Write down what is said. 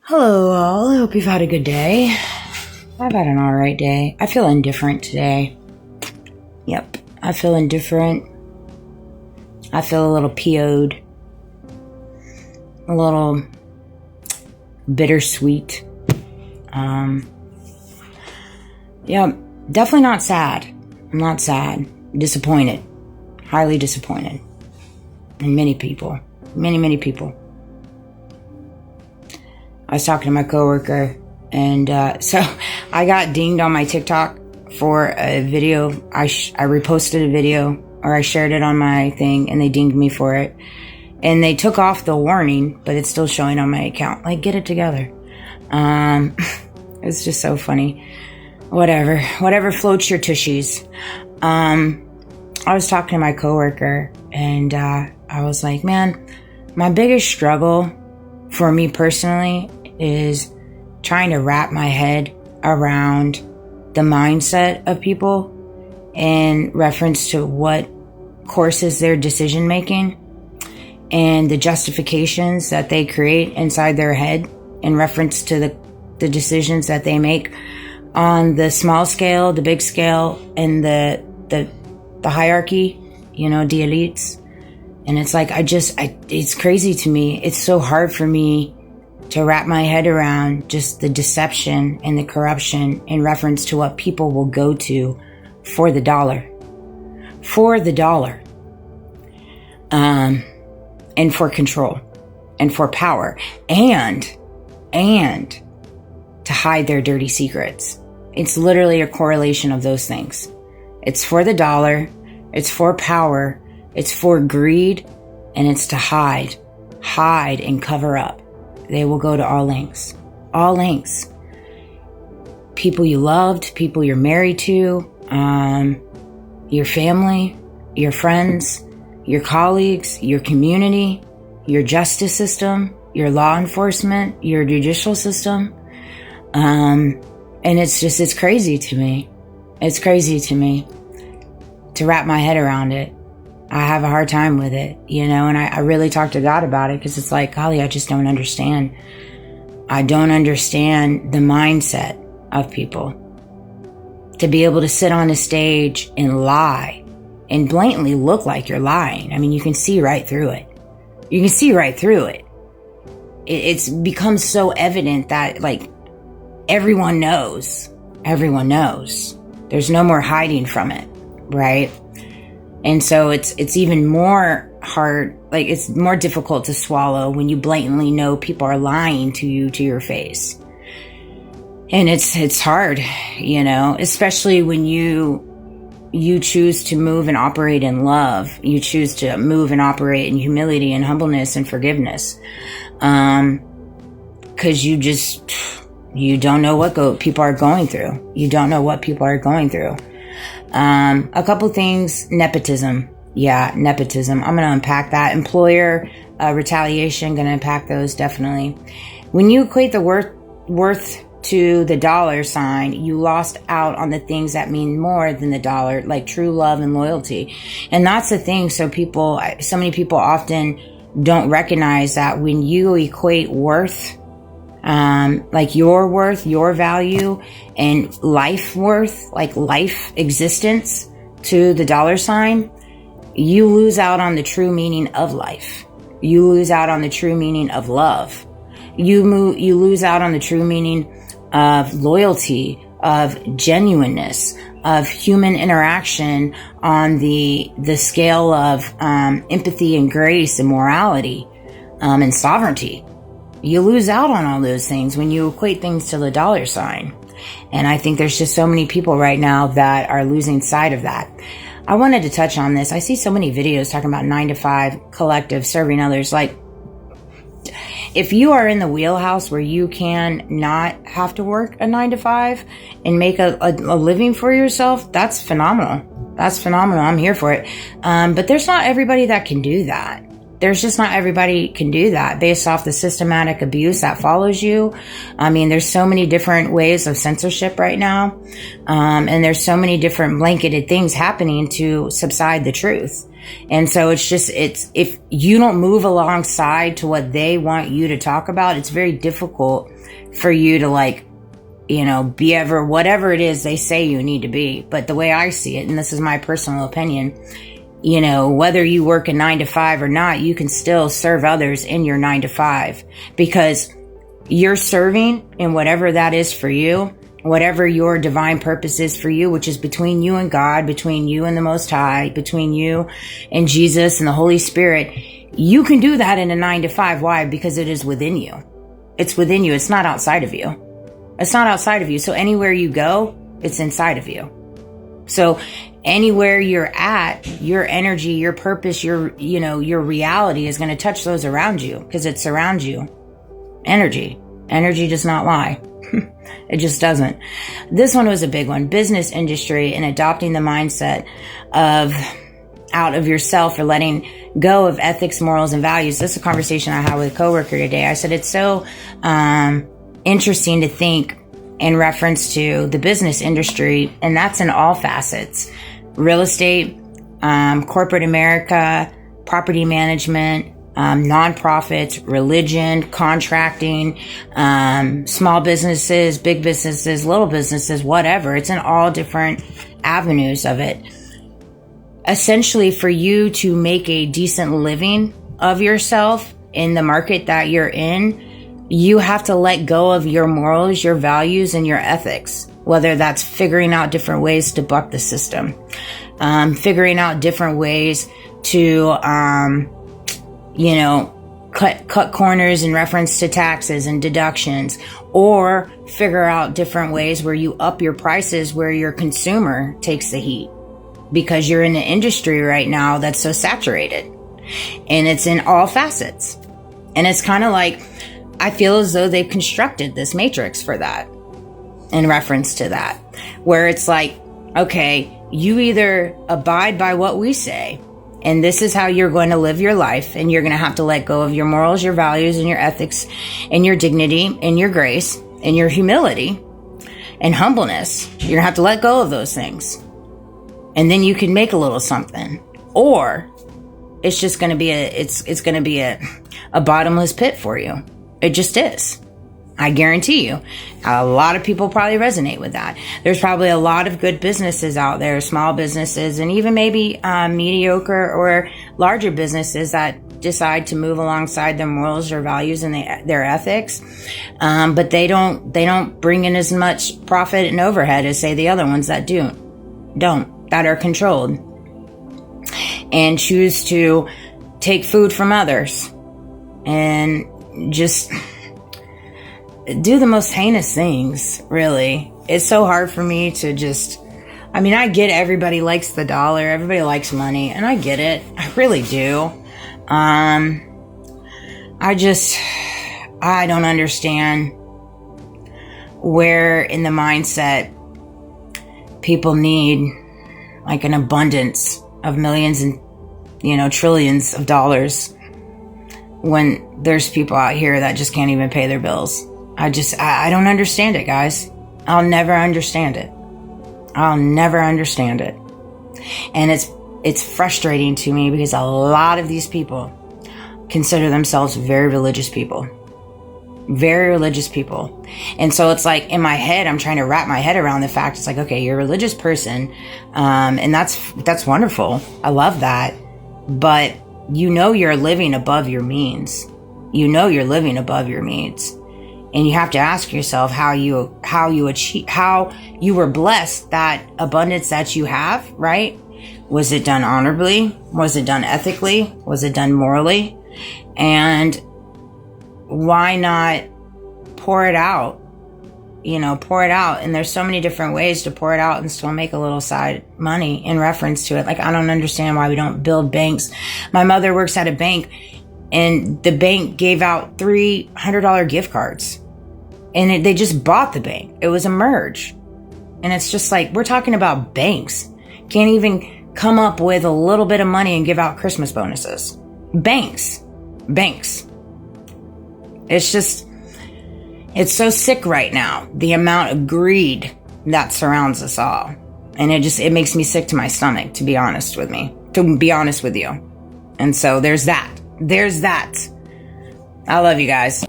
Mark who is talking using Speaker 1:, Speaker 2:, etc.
Speaker 1: Hello all, I hope you've had a good day. I've had an alright day. I feel indifferent today. Yep, I feel indifferent. I feel a little PO'd. A little bittersweet. Yeah, definitely not sad. I'm not sad. Disappointed. Highly disappointed. And many people. Many people. I was talking to my coworker, and so I got dinged on my TikTok for a video. I reposted a video, or I shared it on my thing, and they dinged me for it. And they took off the warning, but it's still showing on my account. Like, get it together. It's just so funny. Whatever floats your tushies. I was talking to my coworker, and I was like, man, my biggest struggle for me personally is trying to wrap my head around the mindset of people in reference to what courses their decision making and the justifications that they create inside their head in reference to the decisions that they make on the small scale, the big scale, and the hierarchy, the elites. And it's like, it's crazy to me. It's so hard for me to wrap my head around just the deception and the corruption in reference to what people will go to for the dollar. For the dollar. And for control. And for power. And to hide their dirty secrets. It's literally a correlation of those things. It's for the dollar. It's for power. It's for greed. And it's to hide and cover up. They will go to all lengths. All lengths. People you loved, people you're married to, your family, your friends, your colleagues, your community, your justice system, your law enforcement, your judicial system. And it's crazy to me. It's crazy to me to wrap my head around it. I have a hard time with it, and I really talk to God about it because it's like, golly, I just don't understand. I don't understand the mindset of people. To be able to sit on a stage and lie and blatantly look like you're lying. I mean, you can see right through it. You can see right through it. It's become so evident that, like, everyone knows. Everyone knows. There's no more hiding from it, right? And so it's even more hard, like it's more difficult to swallow when you blatantly know people are lying to you to your face. And it's hard, especially when you choose to move and operate in love. You choose to move and operate in humility and humbleness and forgiveness. 'Cause you don't know what people are going through. You don't know what people are going through. A couple things. Nepotism. Yeah, nepotism. I'm going to unpack that. Employer retaliation. Going to unpack those definitely. When you equate the worth to the dollar sign, you lost out on the things that mean more than the dollar, like true love and loyalty. And that's the thing. So many people often don't recognize that when you equate worth, like your worth, your value, and life worth, like life existence, to the dollar sign, you lose out on the true meaning of life. You lose out on the true meaning of love. You lose out on the true meaning of loyalty, of genuineness, of human interaction on the scale of empathy and grace and morality and sovereignty. You lose out on all those things when you equate things to the dollar sign. And I think there's just so many people right now that are losing sight of that. I wanted to touch on this. I see so many videos talking about 9-to-5 collective serving others. Like, if you are in the wheelhouse where you can not have to work a 9-to-5 and make a living for yourself, that's phenomenal. That's phenomenal. I'm here for it. But there's not everybody that can do that. There's just not everybody can do that based off the systematic abuse that follows you. I mean, there's so many different ways of censorship right now. And there's so many different blanketed things happening to subside the truth. And so it's if you don't move alongside to what they want you to talk about, it's very difficult for you to like, be ever whatever it is they say you need to be. But the way I see it, and this is my personal opinion, whether you work a 9 to 5 or not, you can still serve others in your 9 to 5, because you're serving in whatever that is for you, whatever your divine purpose is for you, which is between you and God, between you and the Most High, between you and Jesus and the Holy Spirit. You can do that in a 9 to 5. Why? Because it is within you. It's within you. It's not outside of you. It's not outside of you. So anywhere you go, it's inside of you. So anywhere you're at, your energy, your purpose, your reality is going to touch those around you, because it surrounds you. Energy does not lie. It just doesn't. This one was a big one. Business industry and adopting the mindset of out of yourself, or letting go of ethics, morals, and values. This is a conversation I had with a coworker today. I said, it's so interesting to think in reference to the business industry, and that's in all facets: real estate, corporate America, property management, nonprofits, religion, contracting, small businesses, big businesses, little businesses, whatever. It's in all different avenues of it. Essentially, for you to make a decent living of yourself in the market that you're in, you have to let go of your morals, your values, and your ethics, whether that's figuring out different ways to buck the system, figuring out different ways to, cut corners in reference to taxes and deductions, or figure out different ways where you up your prices where your consumer takes the heat, because you're in the industry right now that's so saturated, and it's in all facets. And it's kind of like, I feel as though they've constructed this matrix for that, in reference to that, where it's like, okay, you either abide by what we say, and this is how you're going to live your life, and you're going to have to let go of your morals, your values, and your ethics, and your dignity, and your grace, and your humility, and humbleness. You're going to have to let go of those things. And then you can make a little something. Or it's just going to be a bottomless pit for you. It just is. I guarantee you. A lot of people probably resonate with that. There's probably a lot of good businesses out there, small businesses, and even maybe mediocre or larger businesses that decide to move alongside their morals or values and their ethics. But they don't bring in as much profit and overhead as, say, the other ones that that are controlled and choose to take food from others and just do the most heinous things, really. It's so hard for me to I get everybody likes the dollar, everybody likes money, and I get it. I really do. I don't understand where in the mindset people need like an abundance of millions and, trillions of dollars, when there's people out here that just can't even pay their bills. I don't understand it, guys. I'll never understand it. And it's frustrating to me, because a lot of these people consider themselves very religious people. And so it's like, in my head, I'm trying to wrap my head around the fact, it's like, okay, you're a religious person. And that's wonderful. I love that. But you're living above your means. And you have to ask yourself how you were blessed that abundance that you have, right? Was it done honorably? Was it done ethically? Was it done morally? And why not pour it out? And there's so many different ways to pour it out and still make a little side money in reference to it. Like, I don't understand why we don't build banks. My mother works at a bank, and the bank gave out $300 gift cards, and they just bought the bank. It was a merge. And it's just like, we're talking about banks. Can't even come up with a little bit of money and give out Christmas bonuses. Banks. It's so sick right now, the amount of greed that surrounds us all. And it makes me sick to my stomach, to be honest with me. to be honest with you. And so there's that. I love you guys.